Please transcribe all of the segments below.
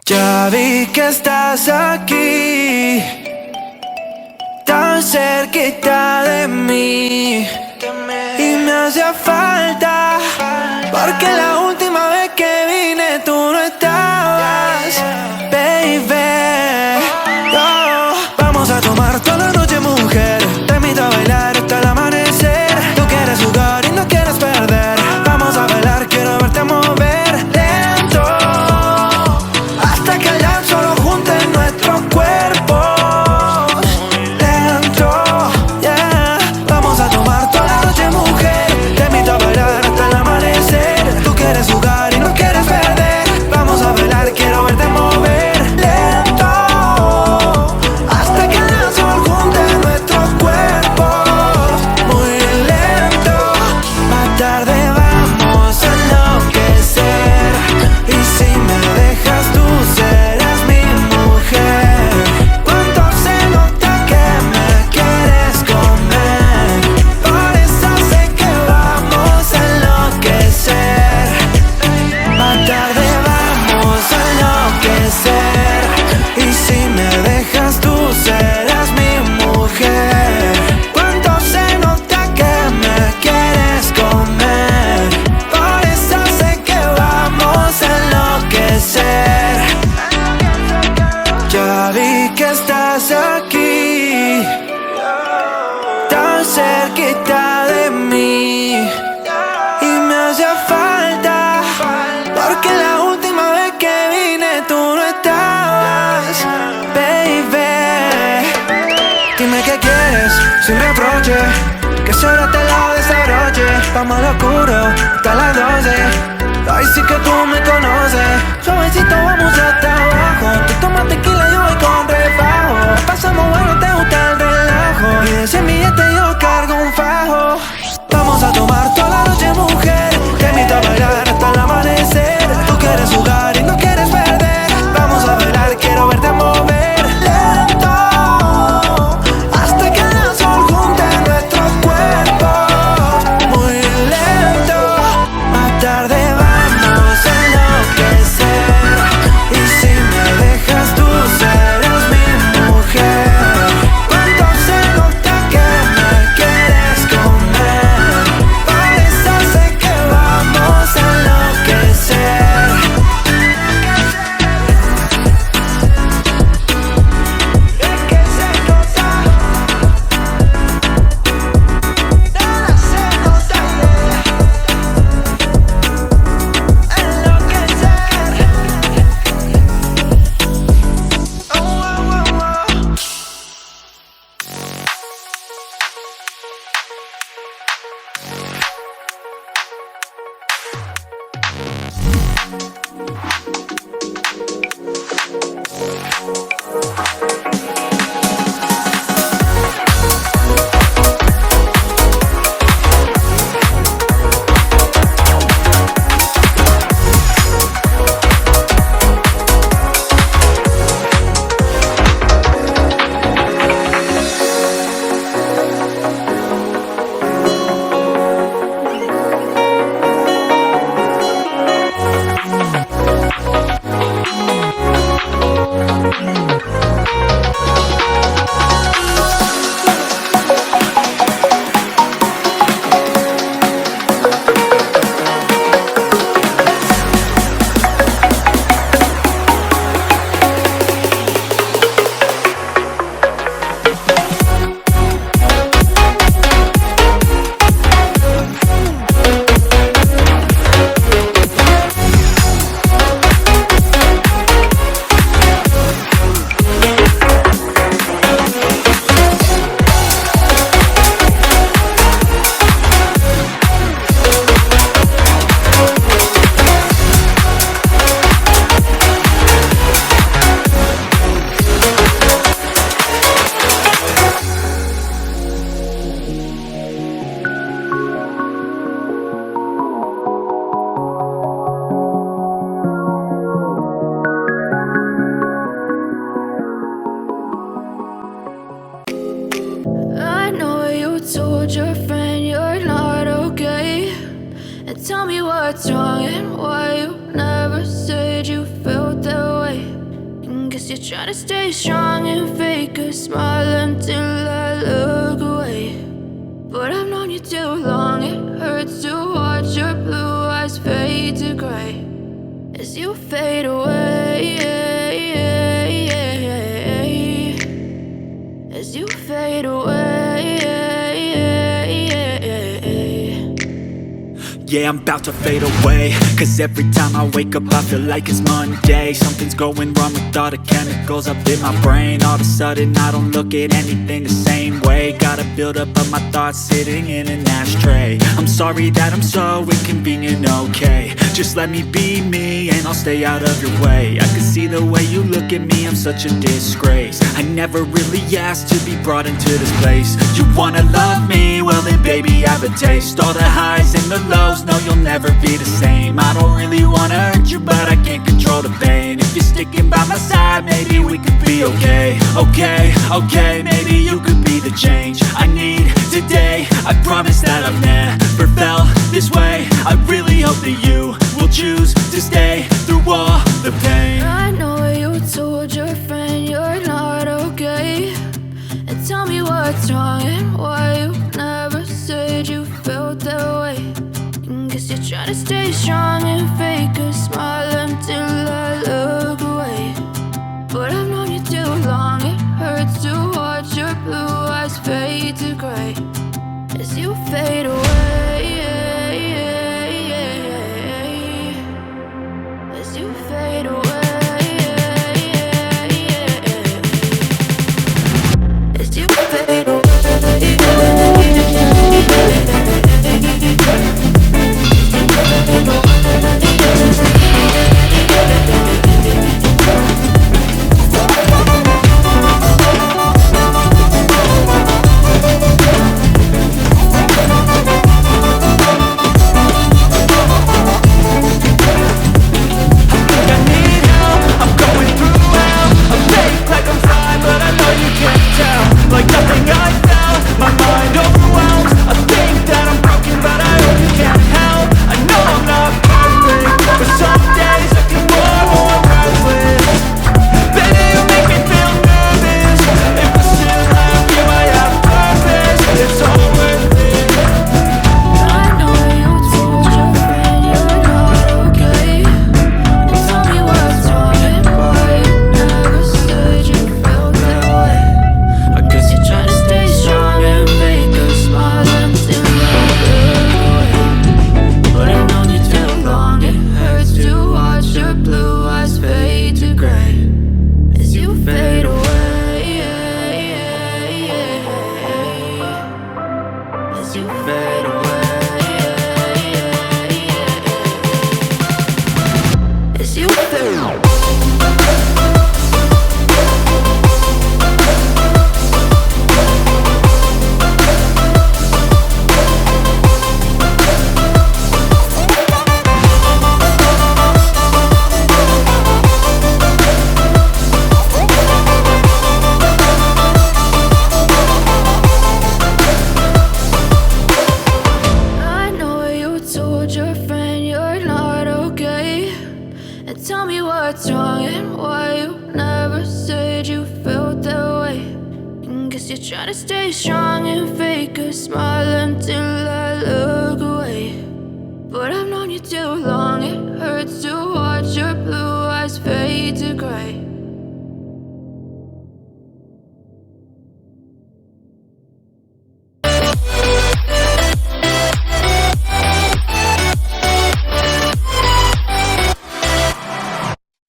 Ya vi que estás aquí, tan cerquita de mí, y me hacía falta, porque la última vez que vine tú no estabas, baby. Oh, vamos a tomar toda la noche, mujer. Te invito a bailar hasta el amanecer. Tú quieres jugar y no quieres perder. Vamos a bailar, quiero verte mover lento, hasta que el llanto lo junte en nuestros cuerpos. Lento, yeah. Vamos a tomar toda la noche, mujer. Te invito a bailar hasta el amanecer. Tú quieres jugar y no quieres perder. Vamos a bailar, quiero verte mover lento, hasta que el llanto lo junte en nuestros cuerpos. Muy lento. Más tarde vamos a enloquecer, y si me dejas tú serás mi mujer. Cuánto se nota que me quieres comer, por eso sé que vamos a enloquecer. Más tarde vamos a enloquecer, y si me dejas tú serás mi mujer. Cuánto se nota que me quieres comer, por eso sé que vamos a enloquecer. Ya vi que estás aquí, tan cerquita de mí, y me hacía falta, porque la última vez que vine tú no estabas, baby. Dime qué quieres, sin reproche, que solo te lo desabroche. Vamos al oscuro, hasta las 12. Ay, sí que tú me conoces. Suavecito vamos hasta abajo. Tú tomas tequila, yo voy con refajo. Pasamos bueno, te gusta el relajo, y de 100 billetes yo cargo un fajo. Vamos a tomar toda la noche, mujer. Te invito a bailar hasta el amanecer. Tú quieres jugar y no quieres perder. Vamos a bailar, quiero verte mover lento, hasta que el sol junte nuestros cuerpos. Muy lento. Más tarde vamos a enloquecer, y si me dejas tú serás mi mujer. Cuánto se nota que me quieres comer, por eso sé que vamos a enloquecer. Es que se nota, nada se nota, enloquecer. Oh, oh, oh, oh. I know you told your friend you're not okay, and tell me what's wrong and why you never said you felt that way. Guess you're trying to stay strong and fake a smile until I look away. But I've known you too long, it hurts to watch your blue eyes fade to gray as you fade away, as you fade away. Yeah, I'm about to fade away, cause every time I wake up I feel like it's Monday. Something's going wrong with all the chemicals up in my brain. All of a sudden I don't look at anything the same way. Gotta build up of my thoughts sitting in an ashtray. I'm sorry that I'm so inconvenient, okay. Just let me be me and I'll stay out of your way. I can see the way you look at me, I'm such a disgrace. I never really asked to be brought into this place. You wanna love me? Well then baby I have a taste. All the highs and the lows, no you'll never be the same. I don't really wanna hurt you but I can't control the pain. If you're sticking by my side maybe we could be okay. Okay, maybe you could be the change I need today. I promise that I've never felt this way. I really hope that you will choose to stay through all the pain. I know you told your friend you're not okay, and tell me what's wrong and why you never said you felt that way. Guess you're trying to stay strong and fake a smile until I look away. But I've known you too long, it hurts to watch your blue eyes fade to gray as you fade away, as you fade away, as you fade away. Like nothing I felt, my mind overwhelms. I think that I'm broken, but I hope you can't help. I know I'm not perfect, but some days I feel more restless. Baby, you make me feel nervous. If I still have you, I have purpose. It's all worth it. I know you told your friend you're not okay, and tell me what's wrong and why you never said you felt that way. I guess you're trying to stay strong and fake a smile until I look away. But I've known you too long, it hurts to watch your blue eyes fade to gray as you fade away, as you fade away, as you fade away. I know you told your friend you're not okay, and tell me what's wrong and why you never said you felt that way. Guess you're trying to stay strong and fake a smile until I look away. But I've known you too long, it hurts to watch your blue eyes fade to gray.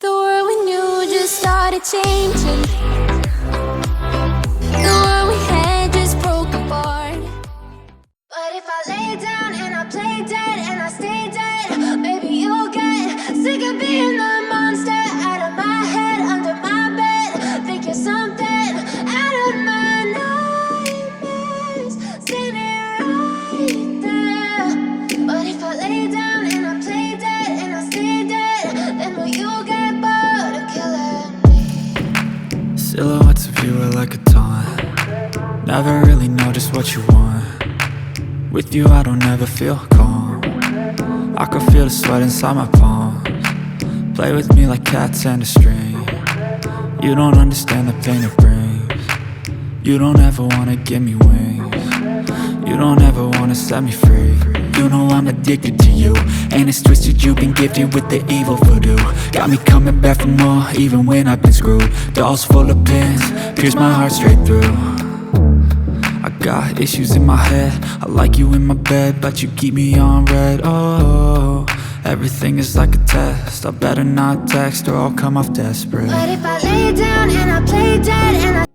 The world we knew just started changing. The world we had just broke apart. But if I lay down and I play dead and I stay dead, maybe you'll get sick of being the monster out of my head, under my bed. Think you're something out of my nightmares, standing right there. But if I lay down and I play dead and I stay dead, then will you get bored of killing me? Silhouettes of you are like a taunt. Never really know just what you want. With you I don't ever feel calm. I can feel the sweat inside my palms. Play with me like cats and a string. You don't understand the pain it brings. You don't ever wanna give me wings. You don't ever wanna set me free. You know I'm addicted to you, and it's twisted, you've been gifted with the evil voodoo. Got me coming back for more, even when I've been screwed. Dolls full of pins, pierce my heart straight through. I got issues in my head, I like you in my bed, but you keep me on red. Oh, everything is like a test, I better not text or I'll come off desperate. But if I lay down and I play dead and I